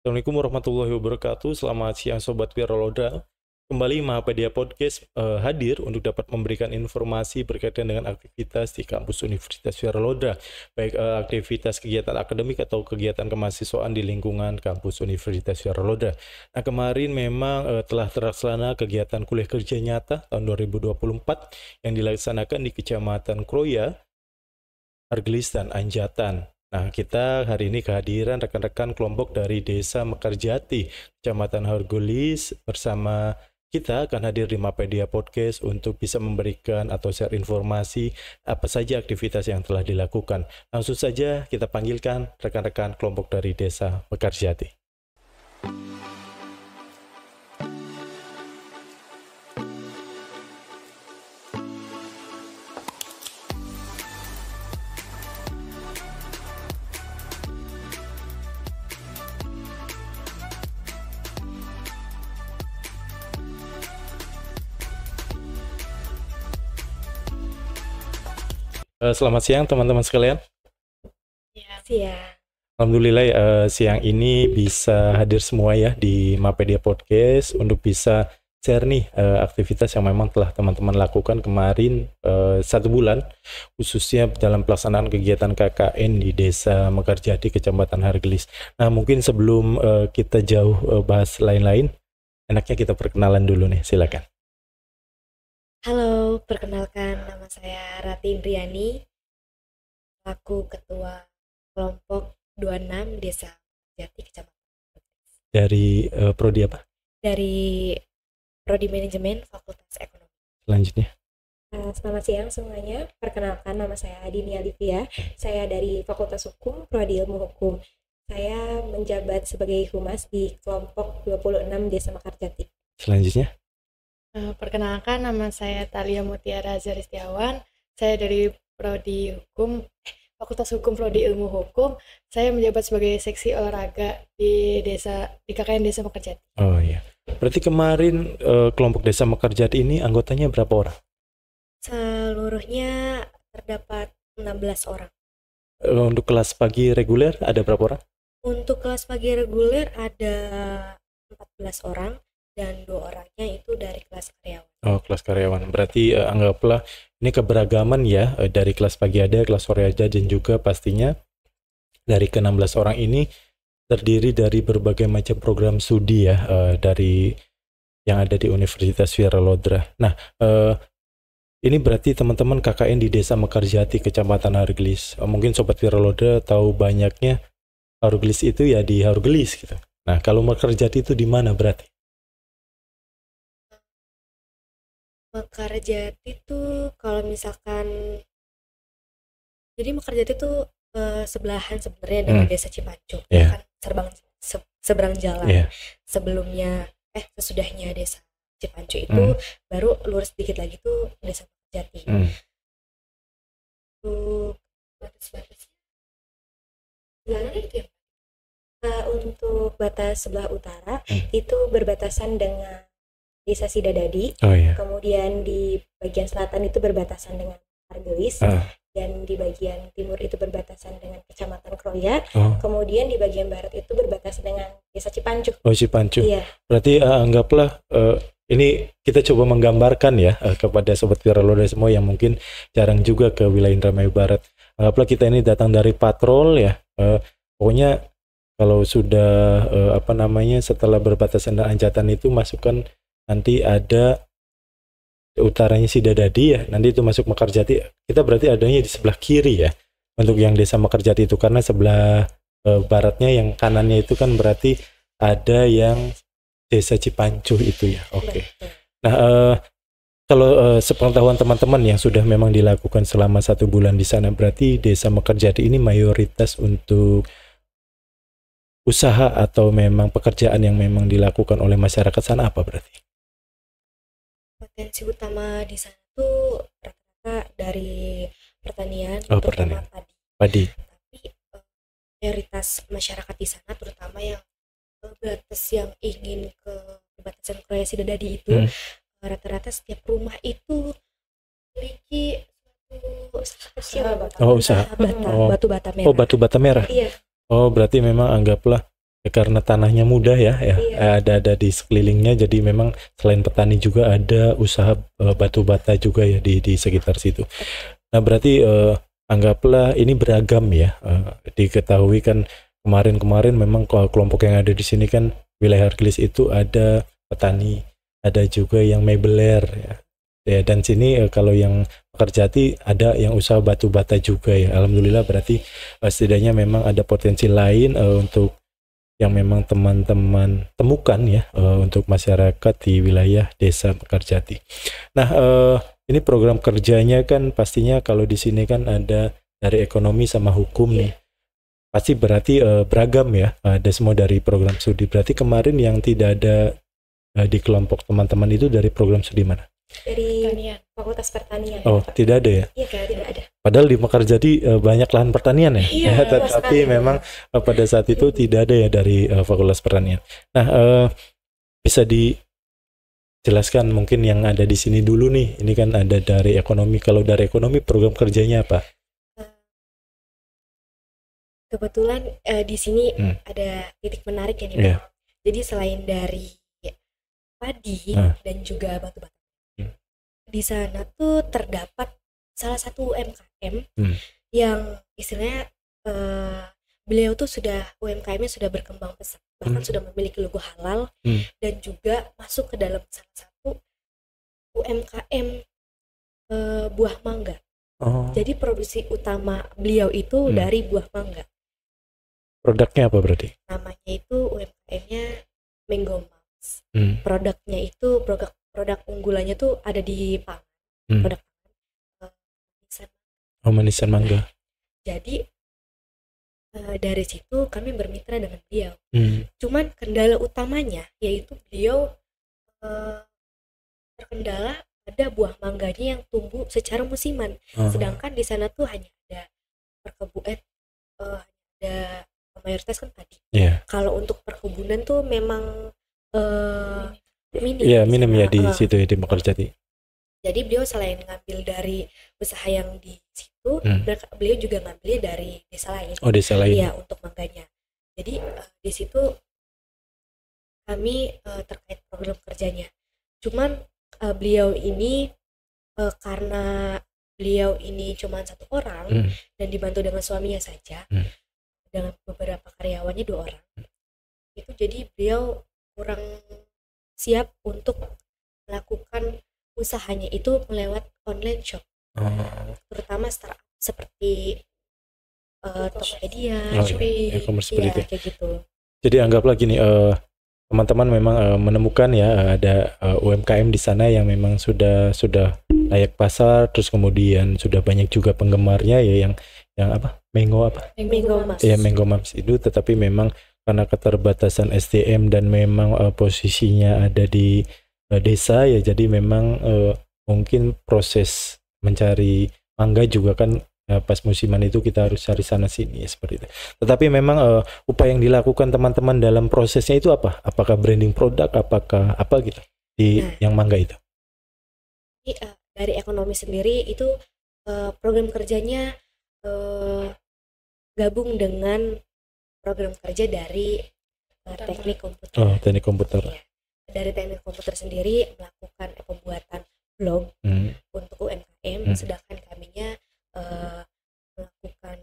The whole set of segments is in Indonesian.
Assalamualaikum warahmatullahi wabarakatuh. Selamat siang Sobat Viraloda. Kembali Mahapedia Podcast hadir untuk dapat memberikan informasi berkaitan dengan aktivitas di kampus Universitas Viraloda, baik aktivitas kegiatan akademik atau kegiatan kemahasiswaan di lingkungan kampus Universitas Viraloda. Nah, kemarin memang telah terlaksana kegiatan kuliah kerja nyata tahun 2024 yang dilaksanakan di Kecamatan Kroya, Hargelis, dan Anjatan. Nah, kita hari ini kehadiran rekan-rekan kelompok dari Desa Mekarjati, Kecamatan Hargelis, bersama kita akan hadir di Mapedia Podcast untuk bisa memberikan atau share informasi apa saja aktivitas yang telah dilakukan. Langsung saja kita panggilkan rekan-rekan kelompok dari Desa Mekarjati. Selamat siang teman-teman sekalian. Siang. Alhamdulillah siang ini bisa hadir semua ya di Mapedia Podcast untuk bisa share nih aktivitas yang memang telah teman-teman lakukan kemarin 1 bulan, khususnya dalam pelaksanaan kegiatan KKN di Desa Mekarjati, Kecamatan Hargelis. Nah, mungkin sebelum kita jauh bahas lain-lain, enaknya kita perkenalan dulu nih, silakan. Halo, perkenalkan nama saya Rati Indriani, selaku Ketua Kelompok 26 Desa Mekarjati, Kecamatan Hargelis. Dari prodi apa? Dari Prodi Manajemen Fakultas Ekonomi. Selanjutnya. Selamat siang semuanya, perkenalkan nama saya Adini Alivia, saya dari Fakultas Hukum, Prodi Ilmu Hukum. Saya menjabat sebagai Humas di Kelompok 26 Desa Mekarjati. Selanjutnya. Perkenalkan, nama saya Thalia Mutiara Zaristiawan. Saya dari Prodi Hukum, Fakultas Hukum Prodi Ilmu Hukum. Saya menjabat sebagai seksi olahraga di KKN Desa Mekarjati. Oh iya. Berarti kemarin kelompok Desa Mekarjati ini anggotanya berapa orang? Seluruhnya terdapat 16 orang. Untuk kelas pagi reguler ada berapa orang? Untuk kelas pagi reguler ada 14 orang. Dan 2 orangnya itu dari kelas karyawan. Oh, kelas karyawan. Berarti anggaplah ini keberagaman ya, dari kelas pagi ada, kelas sore ada, dan juga pastinya dari ke-16 orang ini terdiri dari berbagai macam program studi ya, dari yang ada di Universitas Viraloda. Nah, ini berarti teman-teman KKN di Desa Mekarjati, Kecamatan Hargelis. Mungkin Sobat Viraloda tahu banyaknya Hargelis itu ya di Hargelis gitu. Nah, kalau Mekarjati itu di mana berarti? Mekarjati tuh kalau misalkan, jadi Mekarjati tuh sebelahan sebenarnya dengan Desa Cipancung, kan seberang jalan. Sebelumnya sesudahnya Desa Cipancung itu baru lurus sedikit lagi tuh Desa Mekarjati. Untuk batas-batasnya itu ya. Untuk batas sebelah utara itu berbatasan dengan Desa Sidadadi, kemudian di bagian selatan itu berbatasan dengan Hargelis, dan di bagian timur itu berbatasan dengan Kecamatan Kroya, kemudian di bagian barat itu berbatasan dengan Desa Cipancung. Oh, Cipancung. Iya. Berarti anggaplah ini kita coba menggambarkan ya kepada Sobat Viraloda semua yang mungkin jarang juga ke wilayah Indramayu Barat. Anggaplah kita ini datang dari patrol ya, pokoknya kalau sudah setelah berbatasan dengan Anjatan itu masukkan. Nanti ada utaranya Sidadadi ya, nanti itu masuk Mekarjati. Kita berarti adanya di sebelah kiri ya, untuk yang Desa Mekarjati itu, karena sebelah baratnya yang kanannya itu kan berarti ada yang Desa Cipancung itu ya. Oke. Nah, kalau sepengetahuan teman-teman yang sudah memang dilakukan selama 1 bulan di sana, berarti Desa Mekarjati ini mayoritas untuk usaha atau memang pekerjaan yang memang dilakukan oleh masyarakat sana apa berarti? Potensi utama di sana tuh rata-rata dari pertanian, terutama padi. Tapi mayoritas masyarakat di sana, terutama yang batas yang ingin ke batasan Kroya Sidadadi itu, rata-rata setiap rumah itu memiliki usaha batu bata merah. Oh, batu bata merah. Iya. Oh, berarti memang anggaplah karena tanahnya mudah ya, Iya. ada di sekelilingnya, jadi memang selain petani juga ada usaha batu bata juga ya di sekitar situ. Nah berarti anggaplah ini beragam ya, diketahui kan kemarin memang kelompok yang ada di sini kan wilayah Hercules itu ada petani, ada juga yang mebeler ya, dan sini kalau yang Pekerjati ada yang usaha batu bata juga ya. Alhamdulillah berarti setidaknya memang ada potensi lain untuk yang memang teman-teman temukan ya untuk masyarakat di wilayah desa Pekerjati. Nah ini program kerjanya kan pastinya kalau di sini kan ada dari ekonomi sama hukum nih. Pasti berarti beragam ya, ada semua dari program studi. Berarti kemarin yang tidak ada di kelompok teman-teman itu dari program studi mana? Dari Fakultas Pertanian. Oh, tidak ada ya? Iya, tidak ada. Padahal di Pekerjati banyak lahan pertanian ya. Iya, Tapi memang pada saat itu tidak ada ya dari Fakultas Pertanian. Nah, bisa dijelaskan mungkin yang ada di sini dulu nih. Ini kan ada dari ekonomi. Kalau dari ekonomi program kerjanya apa? Kebetulan di sini ada titik menarik ya nih. Yeah. Jadi selain dari padi dan juga batu bata, di sana tuh terdapat salah satu UMKM yang istilahnya beliau tuh sudah UMKM-nya sudah berkembang pesat, bahkan sudah memiliki logo halal dan juga masuk ke dalam salah satu UMKM buah mangga. Jadi produksi utama beliau itu dari buah mangga. Produknya apa berarti? Namanya itu UMKM-nya Mango Mums. Produknya itu produk unggulannya tuh ada di pangan, produk manisan mangga. Jadi dari situ kami bermitra dengan beliau. Cuman kendala utamanya yaitu beliau terkendala ada buah mangganya yang tumbuh secara musiman, sedangkan di sana tuh hanya ada perkebunan, ada mayoritas kan padi. Kalau untuk perkebunan tuh memang minim ya di situ ya di Pekerjati. Jadi beliau selain ngambil dari usaha yang di situ, beliau juga ngambilnya dari desa lain. Oh, desa lain. Iya, untuk mangganya. Jadi di situ kami terkait program kerjanya. Cuman beliau ini karena beliau ini cuma satu orang dan dibantu dengan suaminya saja, dengan beberapa karyawannya 2 orang. Itu jadi beliau kurang siap untuk melakukan usahanya itu melewat online shop, terutama startup seperti Tokopedia, Shopee, kayak gitu. Jadi anggaplah gini, teman-teman memang menemukan ya ada UMKM di sana yang memang sudah layak pasar, terus kemudian sudah banyak juga penggemarnya ya yang apa? Mango Mums. Ya, Mango Mums itu, tetapi memang karena keterbatasan SDM dan memang posisinya ada di desa ya, jadi memang mungkin proses mencari mangga juga kan pas musiman itu kita harus cari sana sini ya, seperti itu. Tetapi memang upaya yang dilakukan teman-teman dalam prosesnya itu apa? Apakah branding produk, apakah apa gitu di yang mangga itu? Dari ekonomi sendiri itu program kerjanya gabung dengan program kerja dari teknik komputer. Oh, teknik komputer. Ya. Dari teknik komputer sendiri melakukan pembuatan blog untuk UMKM, sedangkan kaminya melakukan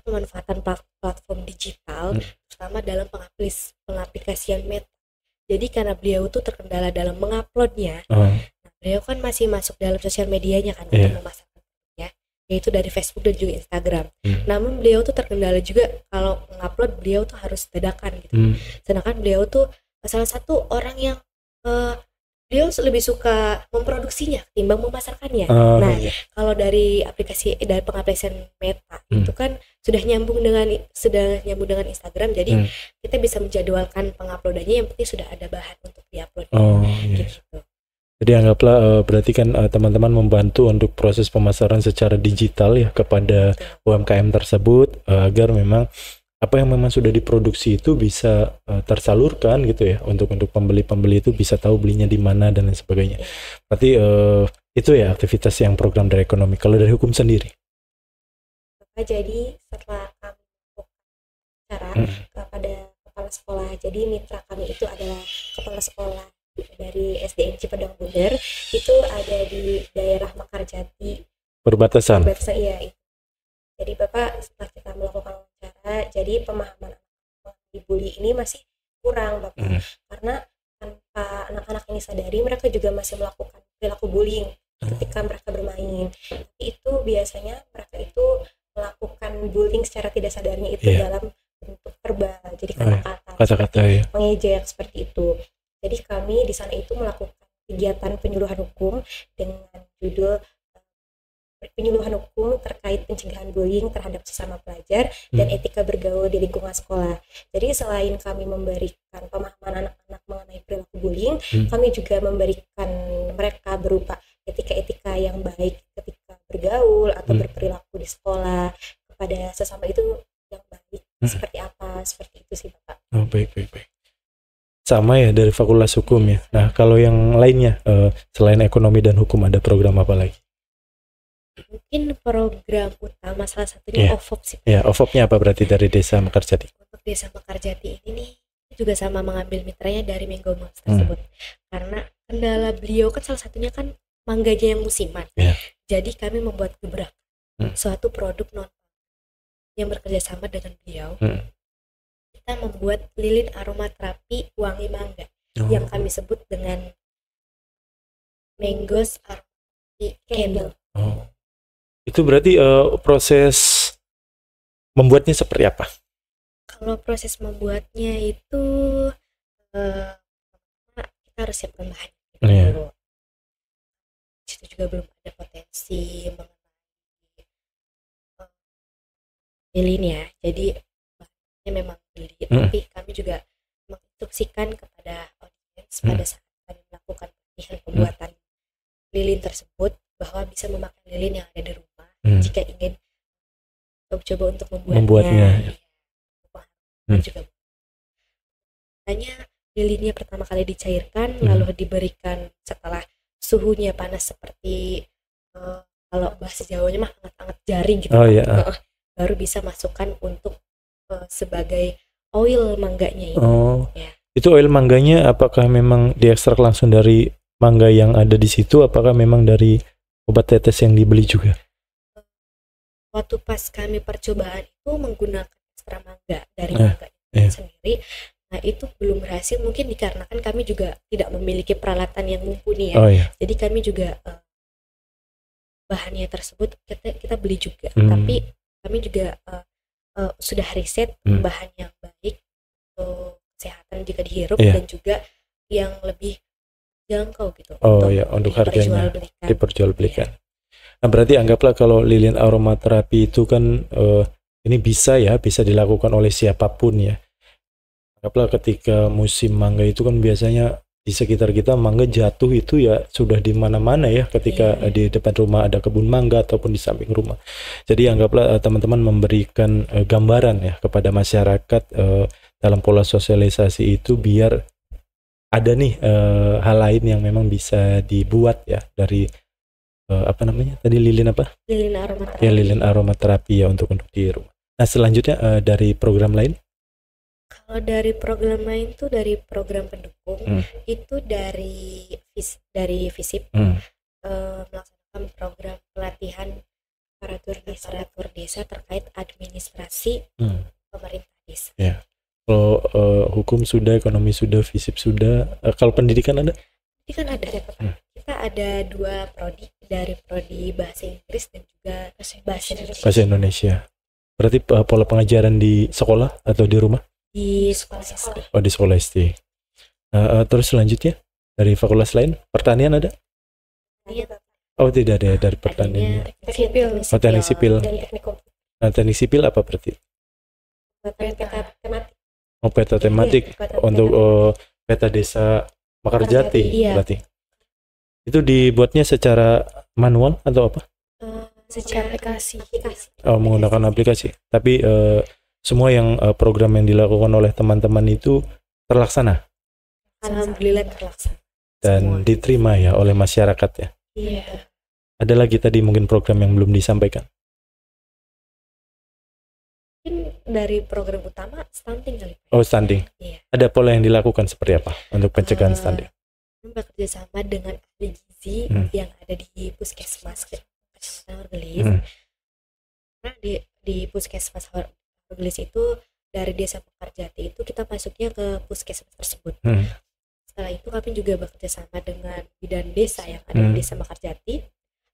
pemanfaatan platform digital, terutama dalam pengaplikasian Meta. Jadi karena beliau tuh terkendala dalam menguploadnya, beliau kan masih masuk dalam sosial medianya kan untuk memasarkan, yaitu dari Facebook dan juga Instagram. Namun beliau tuh terkendala juga kalau mengupload beliau tuh harus dadakan gitu. Sedangkan beliau tuh salah satu orang yang beliau lebih suka memproduksinya timbang memasarkannya. Kalau dari pengaplikasian Meta itu kan sudah nyambung dengan Instagram, jadi kita bisa menjadwalkan penguploadannya, yang penting sudah ada bahan untuk diupload. Gitu. Jadi anggaplah berarti kan teman-teman membantu untuk proses pemasaran secara digital ya kepada UMKM tersebut agar memang apa yang memang sudah diproduksi itu bisa tersalurkan gitu ya, untuk pembeli-pembeli itu bisa tahu belinya di mana dan lain sebagainya. Berarti itu ya aktivitas yang program dari ekonomi. Kalau dari hukum sendiri? Jadi setelah kami wawancara kepada kepala sekolah. Jadi mitra kami itu adalah kepala sekolah dari SDN Cipedang Bunder, itu ada di daerah Mekarjati. Perbatasan. Iya. Jadi Bapak setelah kita melakukan wawancara, jadi pemahaman dibully ini masih kurang Bapak, karena tanpa anak-anak ini sadari mereka juga masih melakukan perilaku bullying ketika mereka bermain. Tapi itu biasanya mereka itu melakukan bullying secara tidak sadarnya itu dalam bentuk verbal, jadi kata-kata, mengejek seperti itu. Jadi kami di sana itu melakukan kegiatan penyuluhan hukum dengan judul penyuluhan hukum terkait pencegahan bullying terhadap sesama pelajar dan etika bergaul di lingkungan sekolah. Jadi selain kami memberikan pemahaman anak-anak mengenai perilaku bullying, kami juga memberikan mereka berupa etika-etika yang baik ketika bergaul atau berperilaku di sekolah kepada sesama itu yang baik. Seperti apa? Seperti itu sih Bapak. Oh, baik. Sama ya dari Fakultas Hukum ya. Nah kalau yang lainnya selain ekonomi dan hukum ada program apa lagi? Mungkin program utama salah satunya OVOP sih. Ya, OVOP-nya apa berarti dari Desa Mekarjati? Untuk Desa Mekarjati ini nih juga sama mengambil mitranya dari Mango Moms tersebut. Karena kendala beliau kan salah satunya kan mangganya yang musiman. Jadi kami membuat gebrak suatu produk non yang bekerja sama dengan beliau. Kita membuat lilin aromaterapi wangi mangga yang kami sebut dengan Mangoes Aromatherapy Candle. Itu berarti proses membuatnya seperti apa? Kalau proses membuatnya itu kita harus siapkan bahan dulu. Situ juga belum ada potensi mengenai lilin ya. Jadi bahannya memang beli, tapi kami juga menginstruksikan kepada audiens pada saat kami melakukan pelatihan pembuatan lilin tersebut bahwa bisa memakai lilin yang ada di rumah jika ingin coba untuk membuatnya. Juga hanya lilinnya pertama kali dicairkan lalu diberikan setelah suhunya panas seperti kalau bahasa Jawanya mah hangat-hangat jaring gitu. Baru bisa masukkan untuk sebagai oil mangganya ini. Itu oil mangganya apakah memang diekstrak langsung dari mangga yang ada di situ, apakah memang dari obat tetes yang dibeli juga? Waktu pas kami percobaan itu menggunakan ekstra mangga dari mangga itu sendiri. Nah itu belum berhasil mungkin dikarenakan kami juga tidak memiliki peralatan yang mumpuni ya. Jadi kami juga bahannya tersebut kita beli juga. Tapi kami juga sudah riset bahan yang baik untuk kesehatan jika dihirup dan juga yang lebih jangkau gitu untuk harganya diperjualbelikan. Nah berarti anggaplah kalau lilin aromaterapi itu kan ini bisa dilakukan oleh siapapun ya. Anggaplah ketika musim mangga itu kan biasanya di sekitar kita mangga jatuh itu ya sudah di mana-mana ya, ketika di depan rumah ada kebun mangga ataupun di samping rumah. Jadi anggaplah teman-teman memberikan gambaran ya kepada masyarakat dalam pola sosialisasi itu biar ada nih hal lain yang memang bisa dibuat ya dari apa namanya tadi lilin apa? Lilin aromaterapi. Ya lilin aromaterapi ya untuk di rumah. Nah selanjutnya dari program lain? Kalau dari program lain tuh dari program pendukung itu dari FISIP melaksanakan program pelatihan aparatur desa terkait administrasi pemerintah desa. Kalau hukum sudah, ekonomi sudah, FISIP sudah, kalau pendidikan ada? Pendidikan ada. Kita ada 2 prodi, dari prodi bahasa Inggris dan juga bahasa Indonesia. Berarti pola pengajaran di sekolah atau di rumah? Di sekolah SD. Di sekolah SD. Terus selanjutnya dari fakultas lain, pertanian ada? Tidak ada dari pertanian. Teknik sipil. Teknik sipil apa berarti? Peta tematik untuk peta desa Mekarjati berarti. Itu dibuatnya secara manual atau apa? Secara aplikasi. Menggunakan aplikasi. Tapi semua yang program yang dilakukan oleh teman-teman itu terlaksana. Alhamdulillah terlaksana. Dan semua diterima ya oleh masyarakat ya. Iya. Ada lagi tadi mungkin program yang belum disampaikan. Mungkin dari program utama stunting kali. Oh, stunting. Iya. Ada pola yang dilakukan seperti apa untuk pencegahan stunting? Bekerja sama dengan ahli gizi yang ada di Puskesmas Kecamatan Orgelis. Nah, di Puskesmas Orgelis itu dari Desa Mekarjati itu kita masuknya ke puskesmas tersebut. Setelah itu kami juga bekerja sama dengan bidan desa yang ada di Desa Mekarjati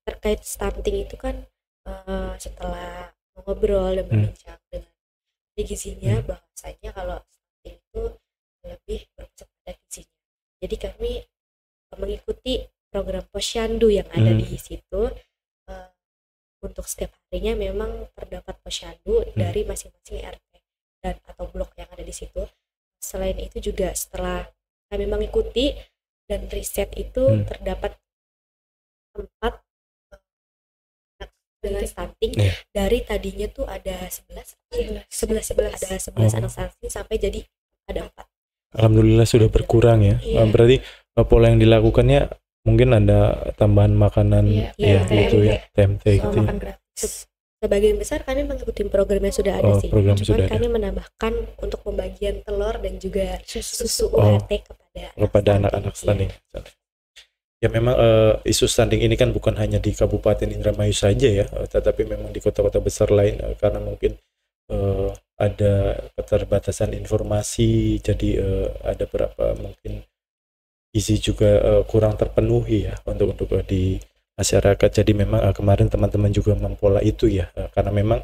terkait stunting itu kan. Setelah ngobrol dan berbincang dengan gizinya, bahwasanya kalau stunting itu lebih berpusat pada gizinya. Jadi kami mengikuti program posyandu yang ada di situ. Untuk setiap harinya memang terdapat posyandu dari masing-masing RT dan atau blok yang ada di situ. Selain itu juga setelah kami mengikuti dan riset itu terdapat 4 dengan stunting dari tadinya tuh ada 11 anak stunting sampai jadi ada 4. Alhamdulillah sudah berkurang ya. Berarti pola yang dilakukannya mungkin ada tambahan makanan gitu ya, TMT gitu ya. Sebagian besar kami mengikuti program yang sudah ada sih. Cuma kami menambahkan untuk pembagian telur dan juga susu UHT kepada anak-anak stunting. Ya memang isu stunting ini kan bukan hanya di Kabupaten Indramayu saja ya, tetapi memang di kota-kota besar lain karena mungkin ada keterbatasan informasi, jadi ada beberapa mungkin gizi juga kurang terpenuhi ya untuk di masyarakat. Jadi memang kemarin teman-teman juga mempola itu ya, karena memang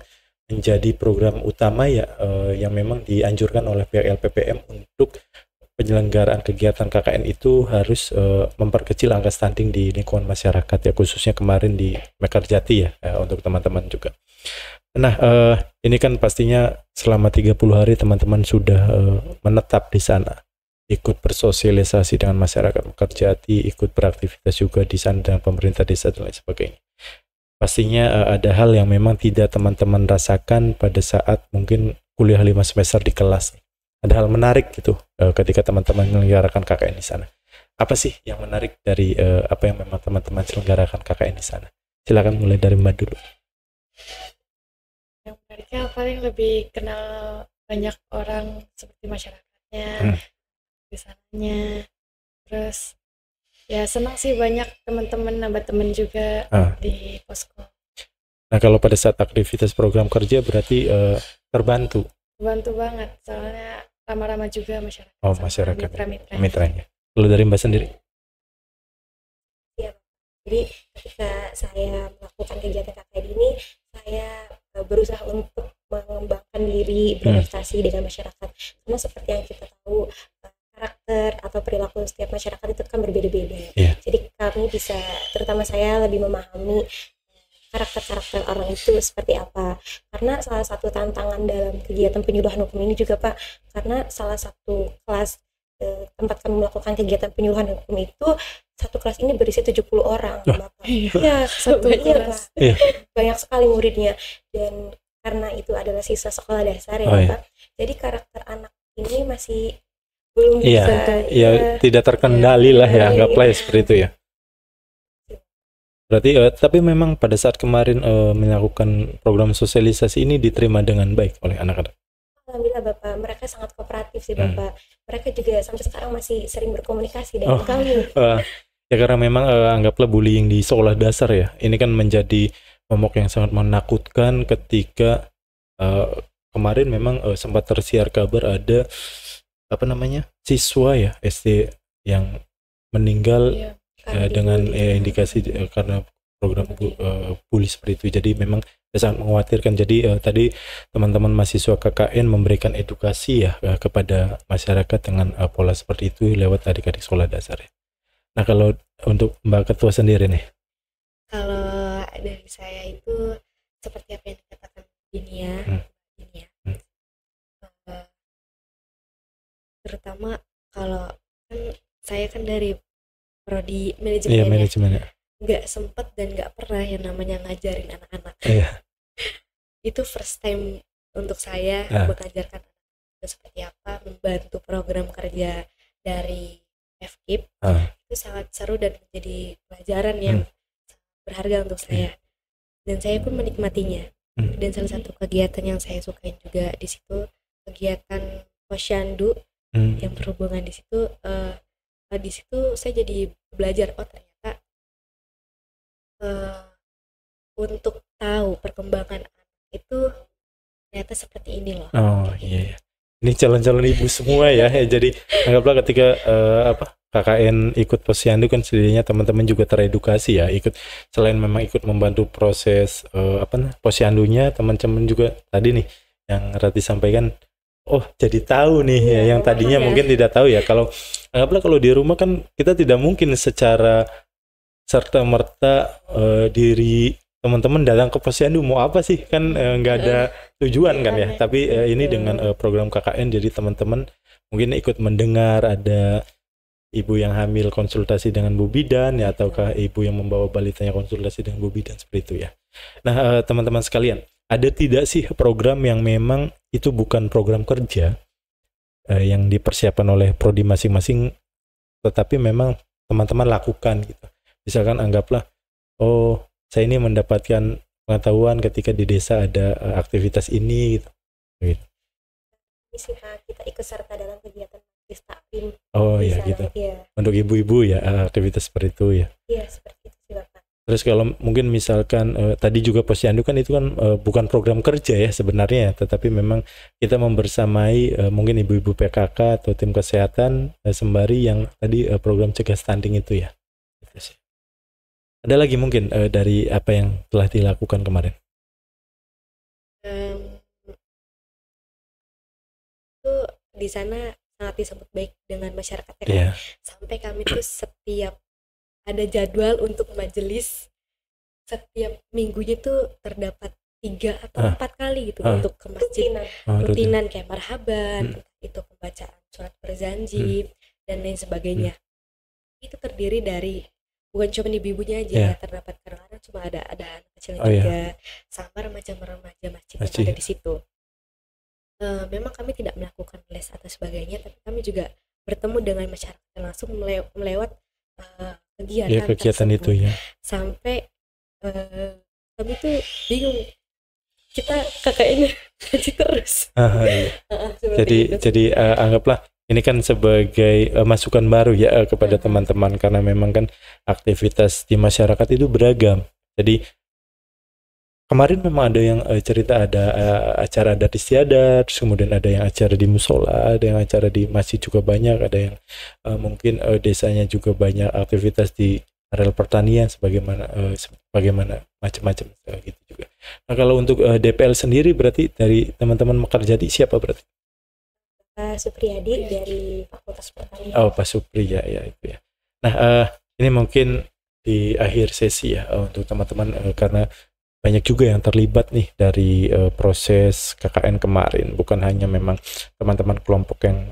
menjadi program utama ya yang memang dianjurkan oleh pihak LPPM untuk penyelenggaraan kegiatan KKN itu harus memperkecil angka stunting di lingkungan masyarakat ya, khususnya kemarin di Mekarjati ya, untuk teman-teman juga. Nah, ini kan pastinya selama 30 hari teman-teman sudah menetap di sana, ikut bersosialisasi dengan masyarakat Mekarjati, ikut beraktivitas juga di sana dengan pemerintah desa dan lain sebagainya. Pastinya ada hal yang memang tidak teman-teman rasakan pada saat mungkin kuliah 5 semester di kelas. Ada hal menarik gitu ketika teman-teman menyelenggarakan KKN di sana. Apa sih yang menarik dari apa yang memang teman-teman selenggarakan KKN di sana? Silakan mulai dari Mbak dulu. Yang menariknya paling lebih kenal banyak orang seperti masyarakatnya, desainnya, terus ya senang sih banyak teman-teman nambah teman juga di posko. Nah kalau pada saat aktivitas program kerja berarti terbantu banget soalnya ramah-ramah juga masyarakat. Oh masyarakat, mitranya. Lalu dari Mbak sendiri? Ya, jadi ketika saya melakukan kegiatan KKN ini, saya berusaha untuk mengembangkan diri, beradaptasi dengan masyarakat. Karena seperti yang kita tahu, karakter atau perilaku setiap masyarakat itu kan berbeda-beda. Jadi kami bisa, terutama saya lebih memahami karakter-karakter orang itu seperti apa. Karena salah satu tantangan dalam kegiatan penyuluhan hukum ini juga Pak, karena salah satu kelas tempat kami melakukan kegiatan penyuluhan hukum itu, satu kelas ini berisi 70 orang Bapak. Ya, satu kelas. Banyak sekali muridnya, dan karena itu adalah siswa sekolah dasar ya Pak. Jadi karakter anak ini masih belum bisa tidak terkendali lah ya, anggaplah seperti itu ya. Berarti tapi memang pada saat kemarin melakukan program sosialisasi ini diterima dengan baik oleh anak-anak. Alhamdulillah Bapak, mereka sangat kooperatif sih Bapak. Mereka juga sampai sekarang masih sering berkomunikasi dengan kami. Ya karena memang anggaplah bullying di sekolah dasar ya, ini kan menjadi momok yang sangat menakutkan ketika kemarin memang sempat tersiar kabar ada siswa ya SD yang meninggal dengan indikasi karena program bully seperti itu. Jadi memang sangat mengkhawatirkan. Jadi tadi teman-teman mahasiswa KKN memberikan edukasi ya kepada masyarakat dengan pola seperti itu lewat adik-adik sekolah dasar ya. Nah kalau untuk Mbak Ketua sendiri nih? Kalau dari saya itu seperti apa yang dikatakan Dinia, terutama kalau saya kan dari prodi manajemen, nggak sempet dan nggak pernah yang namanya ngajarin anak-anak. Itu first time untuk saya mengajarkan anak-anak seperti apa, membantu program kerja dari FKIP. Itu sangat seru dan menjadi pelajaran yang berharga untuk saya, dan saya pun menikmatinya. Dan salah satu kegiatan yang saya sukain juga di situ kegiatan posyandu yang berhubungan di situ. Di situ saya jadi belajar ternyata untuk tahu perkembangan anak itu ternyata seperti ini loh. Oh iya. Ini calon-calon ibu semua ya. Jadi anggaplah ketika KKN ikut posyandu kan setidaknya teman-teman juga teredukasi ya, ikut selain memang ikut membantu proses posyandunya, teman-teman juga tadi nih yang Rati sampaikan, oh jadi tahu nih ya, yang tadinya mungkin tidak tahu ya. Kalau anggaplah kalau di rumah kan kita tidak mungkin secara serta-merta diri teman-teman datang ke posyandu mau apa sih, kan nggak ada tujuan kan ya. Tapi ini dengan program KKN jadi teman-teman mungkin ikut mendengar, ada ibu yang hamil konsultasi dengan Bu Bidan ya, ataukah ibu yang membawa balitanya konsultasi dengan Bu Bidan, seperti itu ya. Nah teman-teman sekalian, ada tidak sih program yang memang itu bukan program kerja yang dipersiapkan oleh prodi masing-masing, tetapi memang teman-teman lakukan gitu. Misalkan anggaplah, oh saya ini mendapatkan pengetahuan ketika di desa ada aktivitas ini gitu. Kita ikut serta dalam kegiatan taklim. Oh iya gitu. Ya. Untuk ibu-ibu ya aktivitas seperti itu ya. Iya seperti itu sih Bapak. Terus kalau mungkin misalkan tadi juga posyandu kan itu kan bukan program kerja ya sebenarnya, tetapi memang kita membersamai mungkin ibu-ibu PKK atau tim kesehatan sembari yang tadi program cegah stunting itu ya. Ada lagi mungkin dari apa yang telah dilakukan kemarin? Itu di sana sangat disambut baik dengan masyarakat ya. Sampai kami tuh setiap ada jadwal untuk majelis setiap minggunya tuh terdapat 3 atau 4 kali gitu untuk ke masjid rutinan kayak marhaban, itu pembacaan surat berjanji dan lain sebagainya. Itu terdiri dari bukan cuma ibu-ibunya aja, terdapat kadang-kadang cuma ada anak kecil juga, sama remaja masjid yang ada di situ. Memang kami tidak melakukan les atau sebagainya, tapi kami juga bertemu dengan masyarakat langsung melewat kegiatan itu ya. Sampai kami tuh bingung, kita KKN ngaji terus. Jadi anggaplah ini kan sebagai masukan baru ya kepada teman-teman, karena memang kan aktivitas di masyarakat itu beragam. Jadi kemarin memang ada yang cerita ada acara adat istiadat, terus kemudian ada yang acara di musola, ada yang acara di masjid juga banyak, ada yang mungkin desanya juga banyak aktivitas di areal pertanian sebagaimana macam-macam gitu juga. Nah kalau untuk DPL sendiri berarti dari teman-teman Mekarjati siapa berarti? Pak Supriyadi dari Fakultas Pertanian. Oh Pak Supri ya itu ya. Nah ini mungkin di akhir sesi ya untuk teman-teman karena banyak juga yang terlibat nih dari proses KKN kemarin, bukan hanya memang teman-teman kelompok yang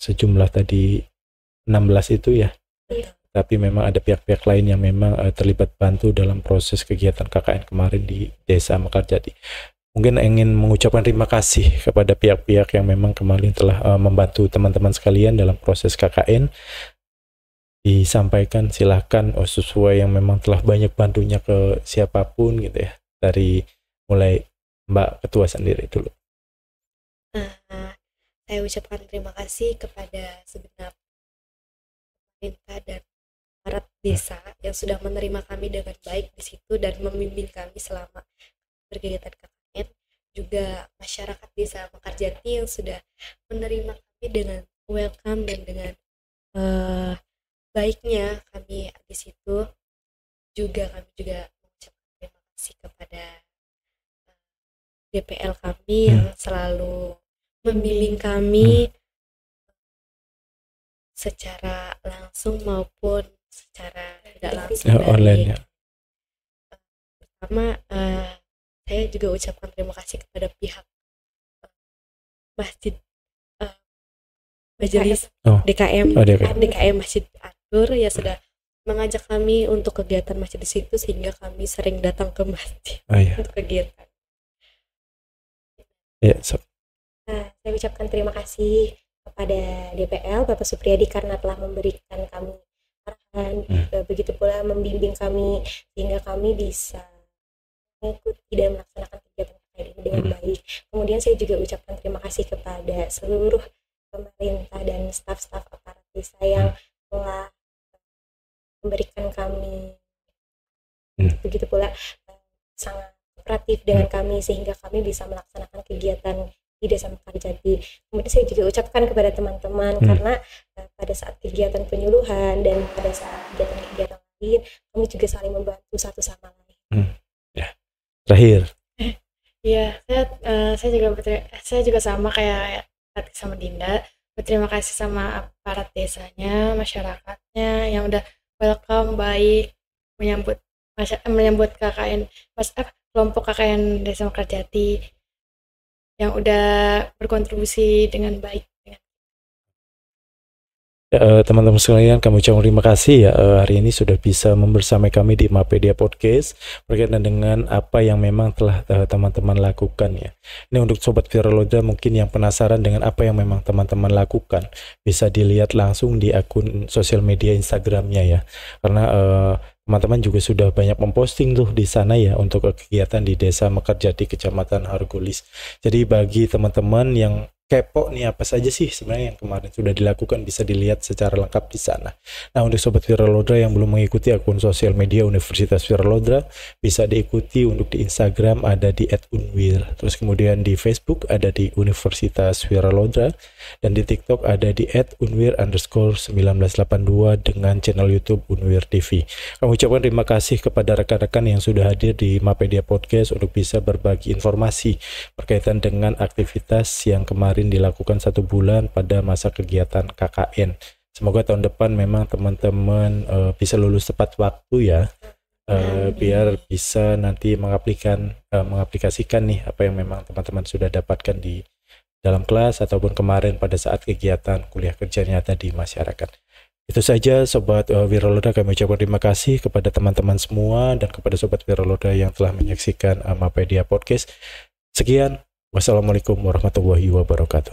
sejumlah tadi 16 itu ya, tapi memang ada pihak-pihak lain yang memang terlibat bantu dalam proses kegiatan KKN kemarin di Desa Mekarjati. Mungkin ingin mengucapkan terima kasih kepada pihak-pihak yang memang kemarin telah membantu teman-teman sekalian dalam proses KKN. Disampaikan silahkan sesuai yang memang telah banyak bantunya ke siapapun gitu ya, dari mulai Mbak Ketua sendiri dulu. Saya ucapkan terima kasih kepada segenap pemerintah dan aparat desa yang sudah menerima kami dengan baik di situ dan membimbing kami selama berkegiatan KKN, juga masyarakat desa Mekarjati yang sudah menerima kami dengan welcome dan dengan baiknya kami di situ. Juga kami juga mengucapkan terima kasih kepada DPL kami yang selalu membimbing kami secara langsung maupun secara tidak langsung online ya. Pertama saya juga ucapkan terima kasih kepada pihak Masjid Majelis DKM Masjid ya sudah mengajak kami untuk kegiatan masjid di situ, sehingga kami sering datang ke masjid untuk kegiatan. Saya ucapkan terima kasih kepada DPL Bapak Supriyadi karena telah memberikan kami arahan, begitu pula membimbing kami sehingga kami bisa mengikuti dan melaksanakan kegiatan KKN ini dengan baik. Kemudian saya juga ucapkan terima kasih kepada seluruh pemerintah dan staf-staf aparat desa yang telah memberikan kami begitu pula sangat kooperatif dengan kami sehingga kami bisa melaksanakan kegiatan di Desa Mekarjati. Kemudian saya juga ucapkan kepada teman-teman karena pada saat kegiatan penyuluhan dan pada saat kegiatan-kegiatan lain kami juga saling membantu satu sama lain. Ya. Terakhir. Iya, saya juga sama kayak Tati sama Dinda. Berterima kasih sama aparat desanya, masyarakatnya yang udah welcome, baik, menyambut KKN kelompok KKN Desa Mekarjati yang udah berkontribusi dengan baik. Teman-teman sekalian, kami ucapkan terima kasih ya hari ini sudah bisa membersamai kami di Mapedia Podcast berkaitan dengan apa yang memang telah teman-teman lakukan ya. Ini untuk Sobat Viraloda mungkin yang penasaran dengan apa yang memang teman-teman lakukan, bisa dilihat langsung di akun sosial media Instagramnya ya. Karena teman-teman juga sudah banyak memposting tuh di sana ya untuk kegiatan di Desa Mekarjati Kecamatan Hargolis. Jadi bagi teman-teman yang kepo nih apa saja sih sebenarnya yang kemarin sudah dilakukan bisa dilihat secara lengkap di sana. Nah, untuk Sobat Viraloda yang belum mengikuti akun sosial media Universitas Viraloda bisa diikuti untuk di Instagram ada di @unwir, terus kemudian di Facebook ada di Universitas Viraloda dan di TikTok ada di @unwir_1982 dengan channel YouTube Unwir TV. Kami ucapkan terima kasih kepada rekan-rekan yang sudah hadir di Mapedia Podcast untuk bisa berbagi informasi berkaitan dengan aktivitas yang kemarin dilakukan 1 bulan pada masa kegiatan KKN. Semoga tahun depan memang teman-teman bisa lulus tepat waktu ya, biar bisa nanti mengaplikasikan nih apa yang memang teman-teman sudah dapatkan di dalam kelas ataupun kemarin pada saat kegiatan kuliah kerja nyata di masyarakat. Itu saja Sobat Viraloda, kami ucapkan terima kasih kepada teman-teman semua dan kepada Sobat Viraloda yang telah menyaksikan Mapedia Podcast. Sekian. Wassalamualaikum warahmatullahi wabarakatuh.